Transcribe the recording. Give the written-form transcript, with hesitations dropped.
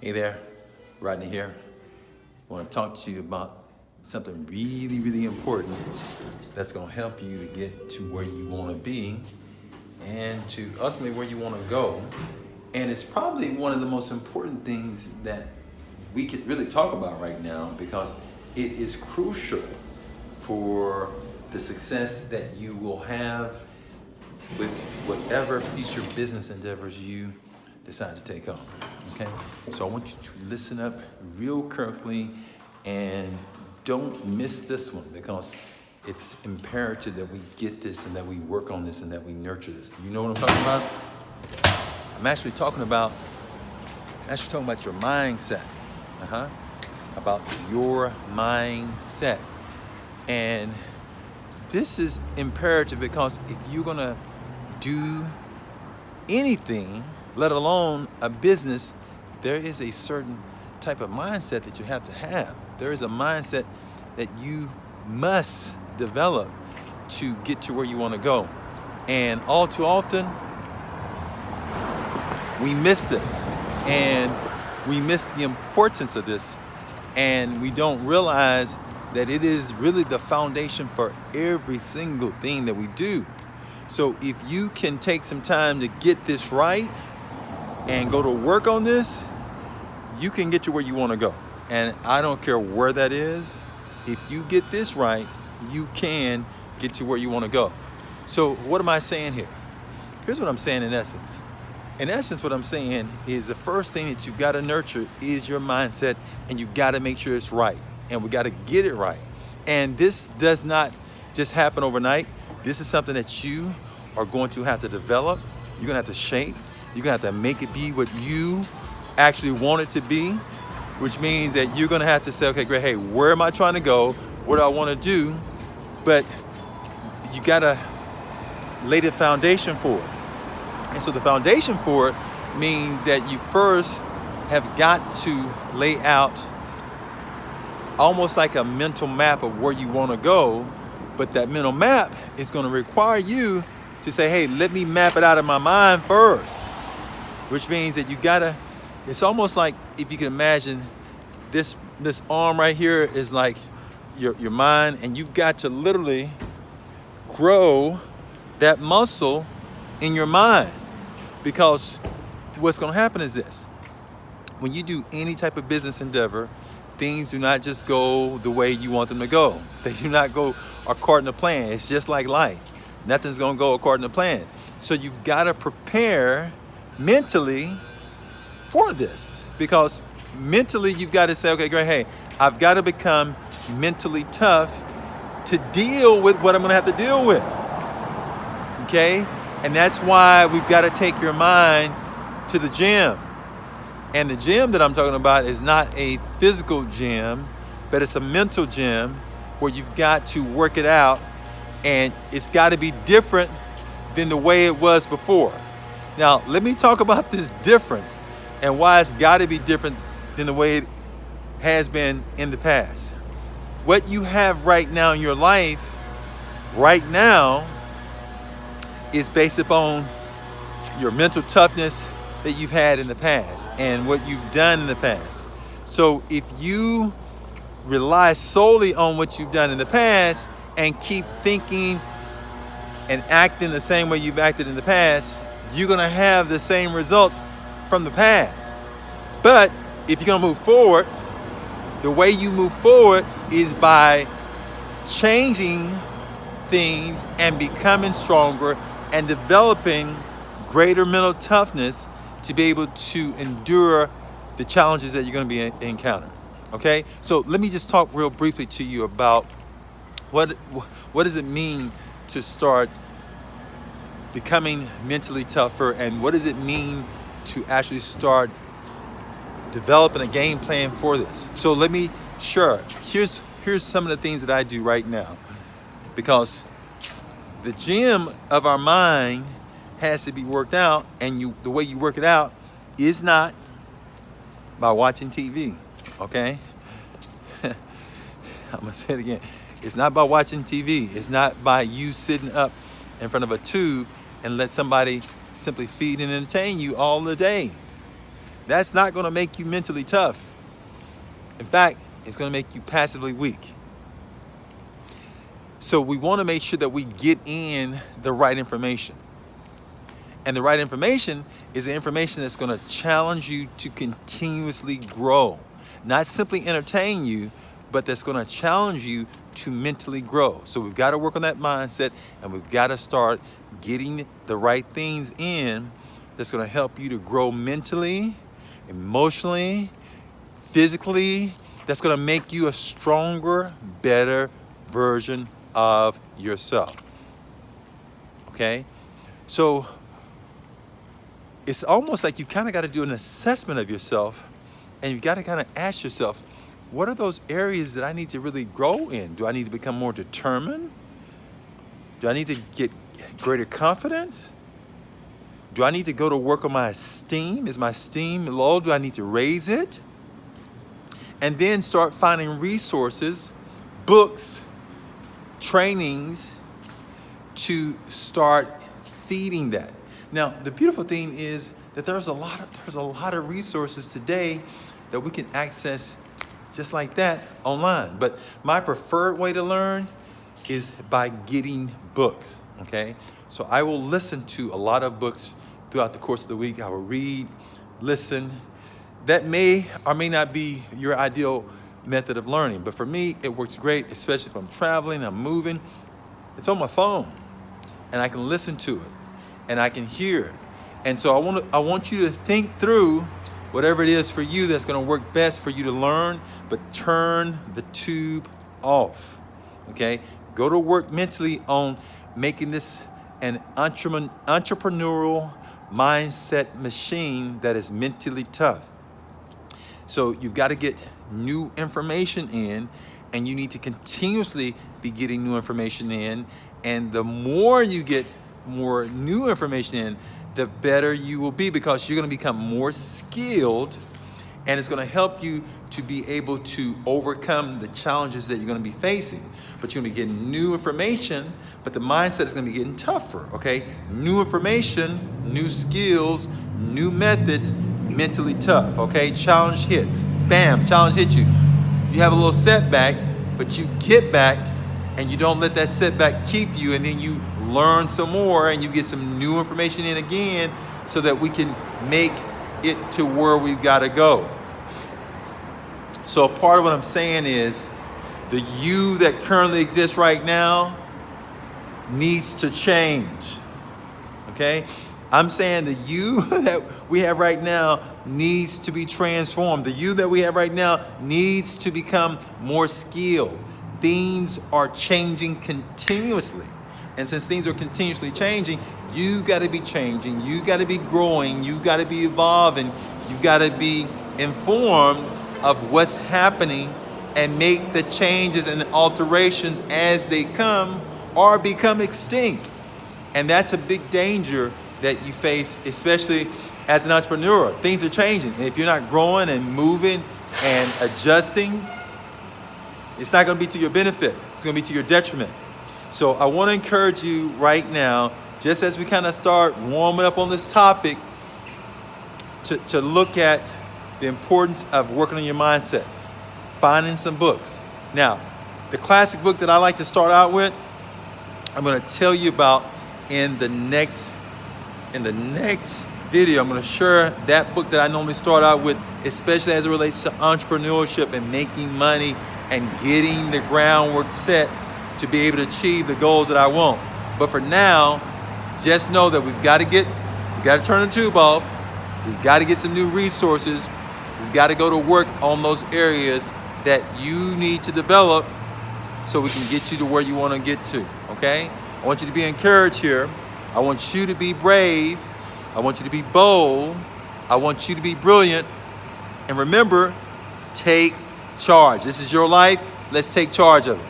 Hey there, Rodney here. I want to talk to you about something really, really important that's going to help you to get to where you want to be and to ultimately where you want to go. And it's probably one of the most important things that we could really talk about right now because it is crucial for the success that you will have with whatever future business endeavors you decide to take on. Okay? So I want you to listen up real carefully and don't miss this one because it's imperative that we get this and that we work on this and that we nurture this. You know what I'm talking about? I'm actually talking about your mindset. About your mindset. And this is imperative because if you're gonna do anything, let alone a business, there is a certain type of mindset that you have to have. There is a mindset that you must develop to get to where you want to go. And all too often, we miss this. And we miss the importance of this. And we don't realize that it is really the foundation for every single thing that we do. So if you can take some time to get this right and go to work on this, you can get to where you want to go. And I don't care where that is. If you get this right, you can get to where you want to go. So what am I saying here? Here's what I'm saying in essence. In essence, what I'm saying is the first thing that you got to nurture is your mindset, and you got to make sure it's right. And we got to get it right. And this does not just happen overnight. This is something that you are going to have to develop. You're going to have to shape. You're going to have to make it be what you actually want it to be, which means that you're going to have to say, okay, great, hey, where am I trying to go? What do I want to do? But you got to lay the foundation for it. And so the foundation for it means that you first have got to lay out almost like a mental map of where you want to go. But that mental map is going to require you to say, hey, let me map it out in my mind first. Which means that you gotta, it's almost like if you can imagine this arm right here is like your mind, and you've got to literally grow that muscle in your mind. Because what's gonna happen is this. When you do any type of business endeavor, things do not just go the way you want them to go. They do not go according to plan. It's just like life. Nothing's gonna go according to plan. So you've gotta prepare mentally for this, because mentally you've got to say, okay, great, hey, I've got to become mentally tough to deal with what I'm going to have to deal with. Okay? And that's why we've got to take your mind to the gym. And the gym that I'm talking about is not a physical gym, but it's a mental gym where you've got to work it out, and it's got to be different than the way it was before. Now, let me talk about this difference and why it's got to be different than the way it has been in the past. What you have right now in your life, right now, is based upon your mental toughness that you've had in the past and what you've done in the past. So if you rely solely on what you've done in the past and keep thinking and acting the same way you've acted in the past, you're going to have the same results from the past. But if you're going to move forward, the way you move forward is by changing things and becoming stronger and developing greater mental toughness to be able to endure the challenges that you're going to be encountering. Okay? So let me just talk real briefly to you about what does it mean to start becoming mentally tougher, and what does it mean to actually start developing a game plan for this. So let me here's some of the things that I do right now, because the gym of our mind has to be worked out, and the way you work it out is not by watching TV. Okay? I'm gonna say it again. It's not by watching TV. It's not by you sitting up in front of a tube and let somebody simply feed and entertain you all the day. that's not going to make you mentally tough. In fact, it's going to make you passively weak. So we want to make sure that we get in the right information. And the right information is the information that's going to challenge you to continuously grow. Not simply entertain you, but that's going to challenge you to mentally grow. So we've got to work on that mindset, and we've got to start getting the right things in that's going to help you to grow mentally, emotionally, physically. That's going to make you a stronger, better version of yourself. Okay? So it's almost like you kind of got to do an assessment of yourself, and you've got to kind of ask yourself, what are those areas that I need to really grow in? Do I need to become more determined? Do I need to get greater confidence? Do I need to go to work on my esteem? Is my esteem low? Do I need to raise it? And then start finding resources, books, trainings to start feeding that. Now, the beautiful thing is that there's a lot of resources today that we can access just like that online. But my preferred way to learn is by getting books, okay? So I will listen to a lot of books throughout the course of the week. I will read, listen. That may or may not be your ideal method of learning, but for me, it works great, especially if I'm traveling, I'm moving. It's on my phone, and I can listen to it, and I can hear it. And so I want you to think through whatever it is for you that's going to work best for you to learn, but turn the tube off, okay? Go to work mentally on making this an entrepreneurial mindset machine that is mentally tough. So you've got to get new information in, and you need to continuously be getting new information in. And the more you get more new information in, the better you will be, because you're going to become more skilled, and it's going to help you to be able to overcome the challenges that you're going to be facing. But you're going to be getting new information, but the mindset is going to be getting tougher, okay? New information, new skills, new methods, mentally tough, okay? Challenge hit. Bam, challenge hit you. You have a little setback, but you get back, and you don't let that setback keep you, and then you learn some more, and you get some new information in again, so that we can make it to where we've got to go. So part of what I'm saying is, the you that currently exists right now needs to change, okay? I'm saying the you that we have right now needs to be transformed. The you that we have right now needs to become more skilled. Things are changing continuously. And since things are continuously changing, you got to be changing. You got to be growing. You got to be evolving. You got to be informed of what's happening and make the changes and alterations as they come or become extinct. And that's a big danger that you face, especially as an entrepreneur. Things are changing. And if you're not growing and moving and adjusting, it's not going to be to your benefit. It's going to be to your detriment. So I want to encourage you right now, just as we kind of start warming up on this topic, to look at the importance of working on your mindset, finding some books. Now, the classic book that I like to start out with, I'm going to tell you about in the next video. I'm going to share that book that I normally start out with, especially as it relates to entrepreneurship and making money and getting the groundwork set to be able to achieve the goals that I want. But for now, just know that we've got to turn the tube off. We've got to get some new resources. We've got to go to work on those areas that you need to develop so we can get you to where you want to get to, okay? I want you to be encouraged here. I want you to be brave. I want you to be bold. I want you to be brilliant. And remember, take charge. This is your life. Let's take charge of it.